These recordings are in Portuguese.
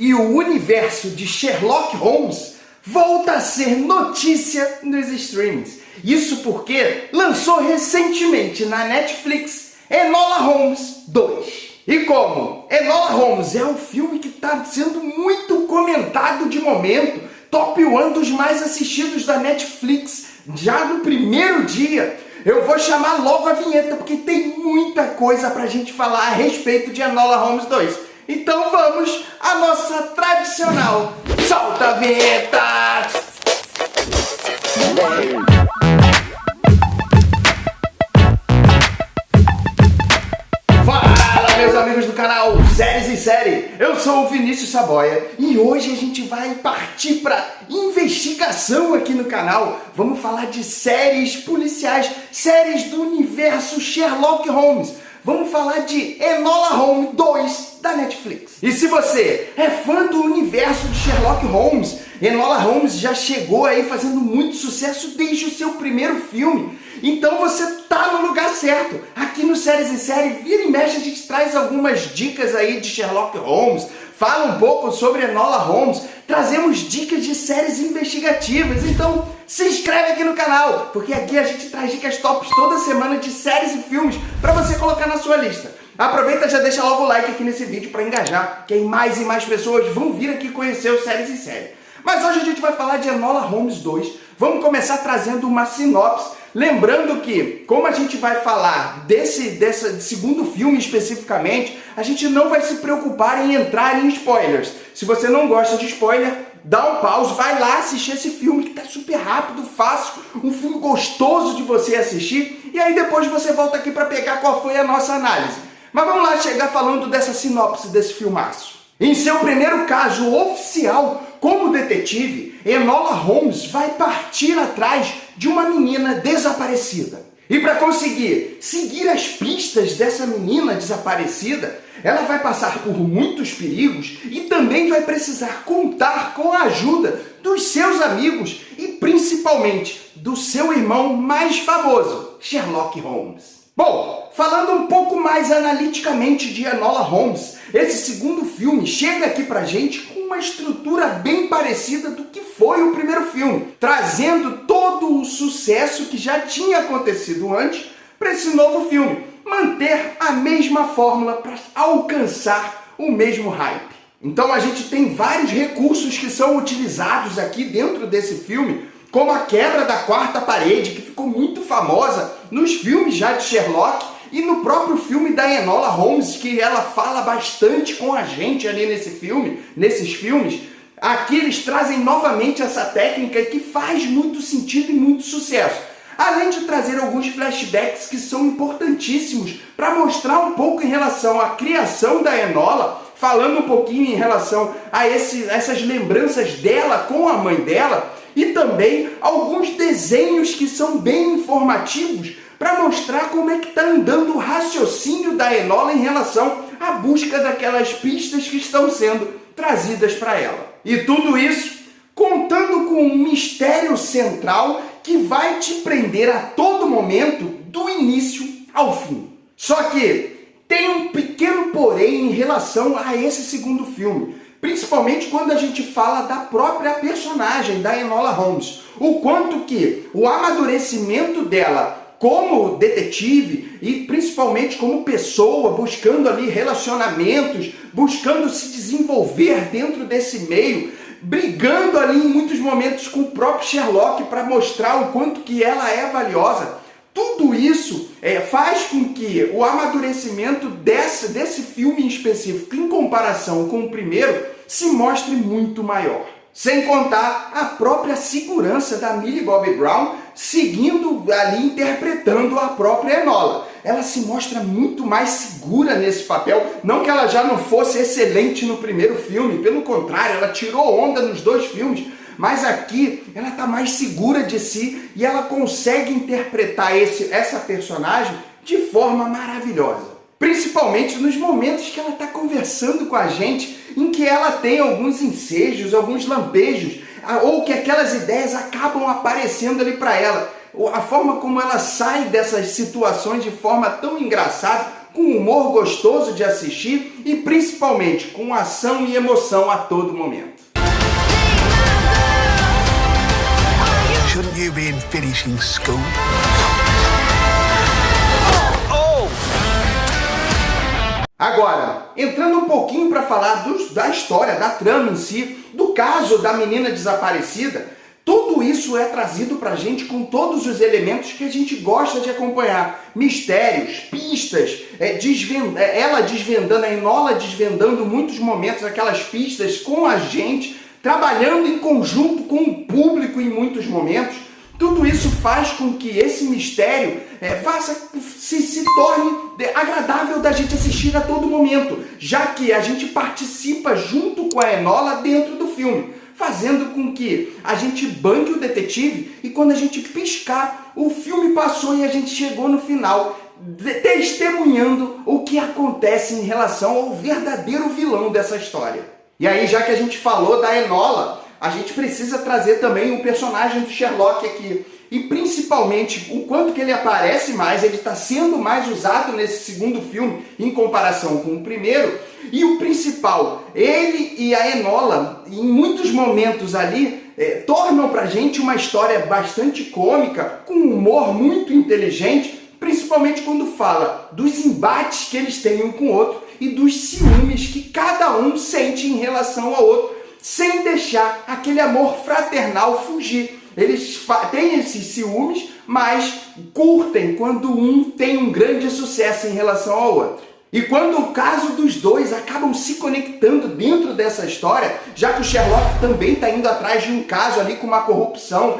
e o universo de Sherlock Holmes volta a ser notícia nos streamings. Isso porque lançou recentemente na Netflix Enola Holmes 2. E como Enola Holmes é um filme que está sendo muito comentado de momento, top 1 dos mais assistidos da Netflix, já no primeiro dia, eu vou chamar logo a vinheta, porque tem muita coisa pra gente falar a respeito de Enola Holmes 2. Então vamos à nossa tradicional solta a vinheta! Fala, meus amigos do canal Séries em Série! Eu sou o Vinícius Saboia e hoje a gente vai partir para investigação aqui no canal. Vamos falar de séries policiais, séries do universo Sherlock Holmes. Vamos falar de Enola Holmes 2 da Netflix. E se você é fã do universo de Sherlock Holmes, Enola Holmes já chegou aí fazendo muito sucesso desde o seu primeiro filme. Então você tá no lugar certo. Aqui no Séries em Série, vira e mexe, a gente traz algumas dicas aí de Sherlock Holmes, fala um pouco sobre Enola Holmes, trazemos dicas de séries investigativas. Então se inscreve aqui no canal, porque aqui a gente traz dicas tops toda semana de séries e filmes para você colocar na sua lista. Aproveita e já deixa logo o like aqui nesse vídeo para engajar, que aí mais e mais pessoas vão vir aqui conhecer o Séries em Série. Mas hoje a gente vai falar de Enola Holmes 2. Vamos começar trazendo uma sinopse. Lembrando que, como a gente vai falar desse segundo filme especificamente, a gente não vai se preocupar em entrar em spoilers. Se você não gosta de spoiler, dá um pause, vai lá assistir esse filme que tá super rápido, fácil, um filme gostoso de você assistir, e aí depois você volta aqui para pegar qual foi a nossa análise. Mas vamos lá chegar falando dessa sinopse desse filmaço. Em seu primeiro caso oficial como detetive, Enola Holmes vai partir atrás de uma menina desaparecida. E para conseguir seguir as pistas dessa menina desaparecida, ela vai passar por muitos perigos e também vai precisar contar com a ajuda dos seus amigos e principalmente do seu irmão mais famoso, Sherlock Holmes. Bom, falando um pouco mais analiticamente de Enola Holmes, esse segundo filme chega aqui pra gente com uma estrutura bem parecida do que foi o primeiro filme, trazendo todo o sucesso que já tinha acontecido antes para esse novo filme, manter a mesma fórmula para alcançar o mesmo hype. Então a gente tem vários recursos que são utilizados aqui dentro desse filme, como a quebra da quarta parede, que ficou muito famosa nos filmes já de Sherlock e no próprio filme da Enola Holmes, que ela fala bastante com a gente ali nesse filme, nesses filmes. Aqui eles trazem novamente essa técnica que faz muito sentido e muito sucesso. Além de trazer alguns flashbacks que são importantíssimos para mostrar um pouco em relação à criação da Enola, falando um pouquinho em relação a essas lembranças dela com a mãe dela, e também alguns desenhos que são bem informativos para mostrar como é que está andando o raciocínio da Enola em relação à busca daquelas pistas que estão sendo trazidas para ela. E tudo isso contando com um mistério central que vai te prender a todo momento, do início ao fim. Só que tem um pequeno porém em relação a esse segundo filme, principalmente quando a gente fala da própria personagem da Enola Holmes. O quanto que o amadurecimento dela como detetive e principalmente como pessoa, buscando ali relacionamentos, buscando se desenvolver dentro desse meio, brigando ali em muitos momentos com o próprio Sherlock para mostrar o quanto que ela é valiosa. Tudo isso faz com que o amadurecimento desse filme em específico, em comparação com o primeiro, se mostre muito maior. Sem contar a própria segurança da Millie Bobby Brown, seguindo ali, interpretando a própria Enola. Ela se mostra muito mais segura nesse papel, não que ela já não fosse excelente no primeiro filme, pelo contrário, ela tirou onda nos dois filmes, mas aqui ela está mais segura de si e ela consegue interpretar essa personagem de forma maravilhosa. Principalmente nos momentos que ela está conversando com a gente, em que ela tem alguns ensejos, alguns lampejos, ou que aquelas ideias acabam aparecendo ali para ela. A forma como ela sai dessas situações de forma tão engraçada, com humor gostoso de assistir e principalmente com ação e emoção a todo momento. Shouldn't you be finishing school? Agora, entrando um pouquinho para falar da história, da trama em si, do caso da menina desaparecida, tudo isso é trazido pra gente com todos os elementos que a gente gosta de acompanhar. Mistérios, pistas, ela desvendando, a Enola desvendando muitos momentos, aquelas pistas com a gente, trabalhando em conjunto com o público em muitos momentos. Tudo isso faz com que esse mistério se torne agradável da gente assistir a todo momento, já que a gente participa junto com a Enola dentro do filme, fazendo com que a gente banque o detetive e quando a gente piscar, o filme passou e a gente chegou no final, testemunhando o que acontece em relação ao verdadeiro vilão dessa história. E aí, já que a gente falou da Enola, a gente precisa trazer também o personagem do Sherlock aqui. E principalmente o quanto que ele aparece mais, ele está sendo mais usado nesse segundo filme em comparação com o primeiro. E o principal, ele e a Enola, em muitos momentos ali, tornam pra gente uma história bastante cômica, com um humor muito inteligente, principalmente quando fala dos embates que eles têm um com o outro e dos ciúmes que cada um sente em relação ao outro, sem deixar aquele amor fraternal fugir. Eles têm esses ciúmes, mas curtem quando um tem um grande sucesso em relação ao outro. E quando o caso dos dois acabam se conectando dentro dessa história, já que o Sherlock também está indo atrás de um caso ali com uma corrupção,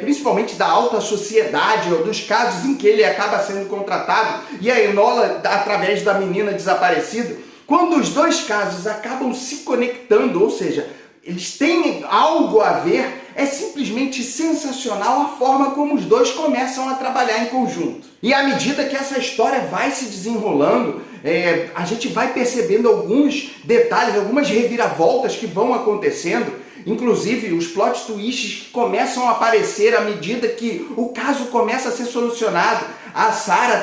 principalmente da alta sociedade, ou dos casos em que ele acaba sendo contratado, e a Enola, através da menina desaparecida, quando os dois casos acabam se conectando, ou seja, eles têm algo a ver, é simplesmente sensacional a forma como os dois começam a trabalhar em conjunto. E à medida que essa história vai se desenrolando, a gente vai percebendo alguns detalhes, algumas reviravoltas que vão acontecendo, inclusive os plot twists que começam a aparecer à medida que o caso começa a ser solucionado. A Sarah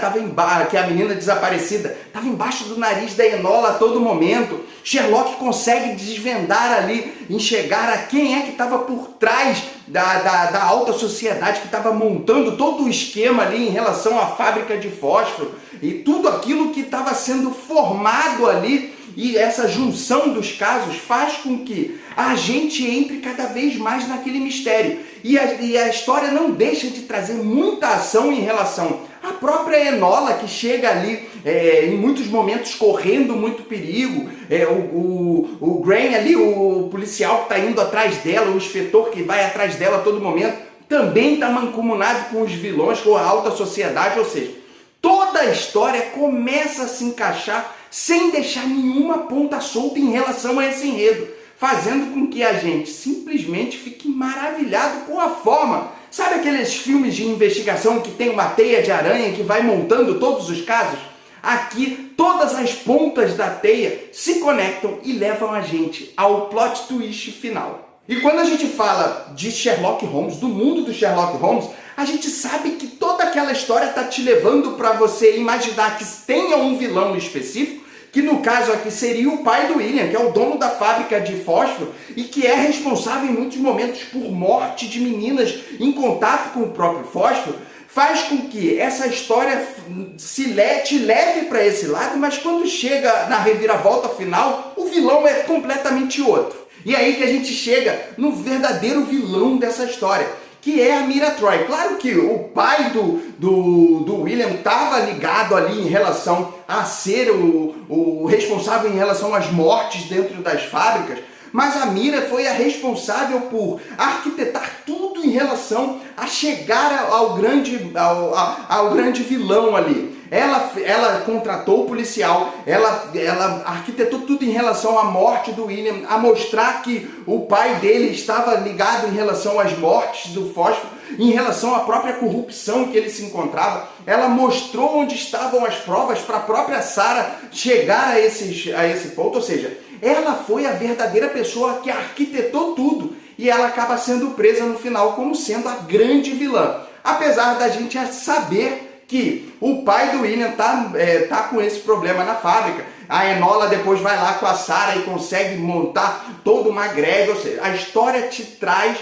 que é a menina desaparecida, estava embaixo do nariz da Enola a todo momento. Sherlock consegue desvendar ali, enxergar a quem é que estava por trás da alta sociedade que estava montando todo o esquema ali em relação à fábrica de fósforo e tudo aquilo que estava sendo formado ali. E essa junção dos casos faz com que a gente entre cada vez mais naquele mistério. E a história não deixa de trazer muita ação em relação à própria Enola, que chega ali em muitos momentos correndo muito perigo. O Graham ali, o policial que está indo atrás dela, o inspetor que vai atrás dela a todo momento, também está mancomunado com os vilões, com a alta sociedade. Ou seja, toda a história começa a se encaixar sem deixar nenhuma ponta solta em relação a esse enredo, fazendo com que a gente simplesmente fique maravilhado com a forma. Sabe aqueles filmes de investigação que tem uma teia de aranha que vai montando todos os casos? Aqui, todas as pontas da teia se conectam e levam a gente ao plot twist final. E quando a gente fala de Sherlock Holmes, do mundo do Sherlock Holmes, a gente sabe que toda aquela história está te levando para você imaginar que tenha um vilão específico, que no caso aqui seria o pai do William, que é o dono da fábrica de fósforo e que é responsável em muitos momentos por morte de meninas em contato com o próprio fósforo, faz com que essa história te leve para esse lado, mas quando chega na reviravolta final, o vilão é completamente outro. E aí que a gente chega no verdadeiro vilão dessa história, que é a Mira Troy. Claro que o pai do William estava ligado ali em relação a ser o responsável em relação às mortes dentro das fábricas, mas a Mira foi a responsável por arquitetar tudo em relação a chegar ao grande vilão ali. Ela contratou o policial, ela arquitetou tudo em relação à morte do William, a mostrar que o pai dele estava ligado em relação às mortes do fósforo, em relação à própria corrupção que ele se encontrava. Ela mostrou onde estavam as provas para a própria Sarah chegar a esse ponto, ou seja, ela foi a verdadeira pessoa que arquitetou tudo e ela acaba sendo presa no final como sendo a grande vilã. Apesar da gente saber que o pai do William tá com esse problema na fábrica. A Enola depois vai lá com a Sarah e consegue montar toda uma greve. Ou seja, a história te traz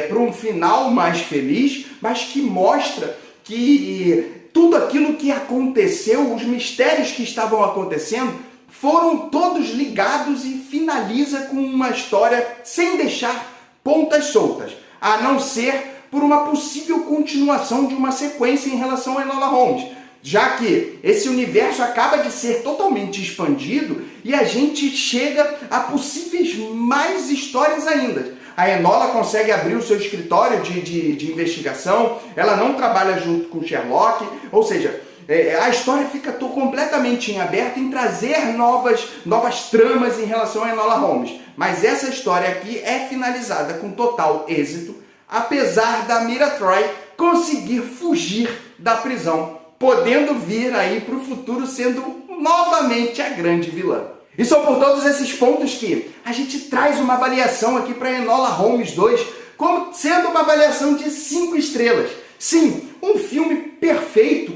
para um final mais feliz, mas que mostra que tudo aquilo que aconteceu, os mistérios que estavam acontecendo, foram todos ligados e finaliza com uma história sem deixar pontas soltas, a não ser por uma possível continuação de uma sequência em relação a Enola Holmes, já que esse universo acaba de ser totalmente expandido e a gente chega a possíveis mais histórias ainda. A Enola consegue abrir o seu escritório de investigação, ela não trabalha junto com Sherlock, ou seja, a história fica completamente em aberto em trazer novas tramas em relação a Enola Holmes. Mas essa história aqui é finalizada com total êxito, apesar da Mira Troy conseguir fugir da prisão, podendo vir aí para o futuro sendo novamente a grande vilã. E são por todos esses pontos que a gente traz uma avaliação aqui para Enola Holmes 2, como sendo uma avaliação de 5 estrelas. Sim, um filme perfeito,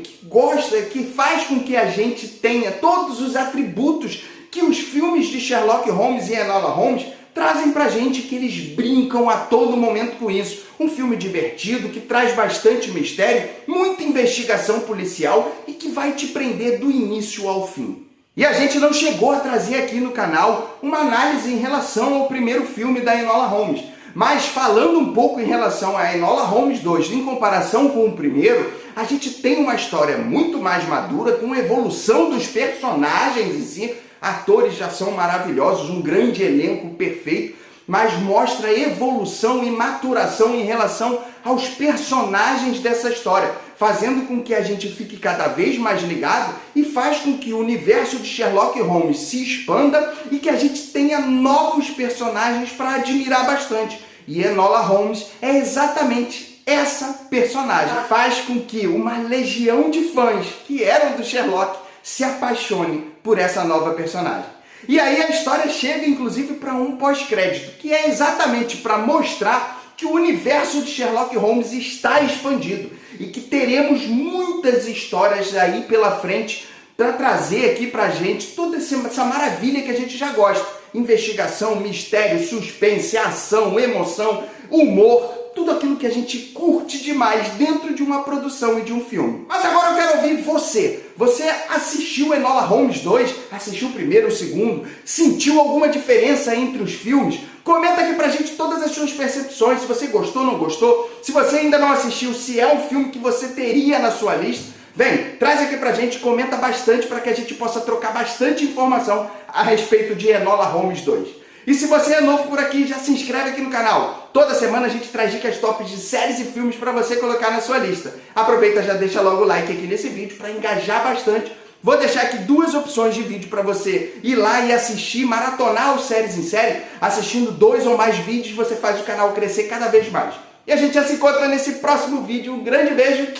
que faz com que a gente tenha todos os atributos que os filmes de Sherlock Holmes e Enola Holmes trazem pra gente, que eles brincam a todo momento com isso. Um filme divertido, que traz bastante mistério, muita investigação policial e que vai te prender do início ao fim. E a gente não chegou a trazer aqui no canal uma análise em relação ao primeiro filme da Enola Holmes, mas falando um pouco em relação a Enola Holmes 2 em comparação com o primeiro, a gente tem uma história muito mais madura, com evolução dos personagens em si. Atores já são maravilhosos, um grande elenco perfeito, mas mostra evolução e maturação em relação aos personagens dessa história, fazendo com que a gente fique cada vez mais ligado e faz com que o universo de Sherlock Holmes se expanda e que a gente tenha novos personagens para admirar bastante. E Enola Holmes é exatamente essa personagem. Faz com que uma legião de fãs que eram do Sherlock se apaixone por essa nova personagem. E aí a história chega inclusive para um pós-crédito, que é exatamente para mostrar que o universo de Sherlock Holmes está expandido e que teremos muitas histórias aí pela frente para trazer aqui pra gente toda essa maravilha que a gente já gosta. Investigação, mistério, suspense, ação, emoção, humor, tudo aquilo que a gente curte demais dentro de uma produção e de um filme. Mas agora eu quero ouvir você. Você assistiu Enola Holmes 2? Assistiu o primeiro, o segundo? Sentiu alguma diferença entre os filmes? Comenta aqui pra gente todas as suas percepções, se você gostou ou não gostou. Se você ainda não assistiu, se é um filme que você teria na sua lista. Vem, traz aqui pra gente, comenta bastante para que a gente possa trocar bastante informação a respeito de Enola Holmes 2. E se você é novo por aqui, já se inscreve aqui no canal. Toda semana a gente traz dicas tops de séries e filmes para você colocar na sua lista. Aproveita e já deixa logo o like aqui nesse vídeo para engajar bastante. Vou deixar aqui 2 opções de vídeo para você ir lá e assistir, maratonar os séries em série. Assistindo 2 ou mais vídeos, você faz o canal crescer cada vez mais. E a gente já se encontra nesse próximo vídeo. Um grande beijo.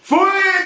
Fui!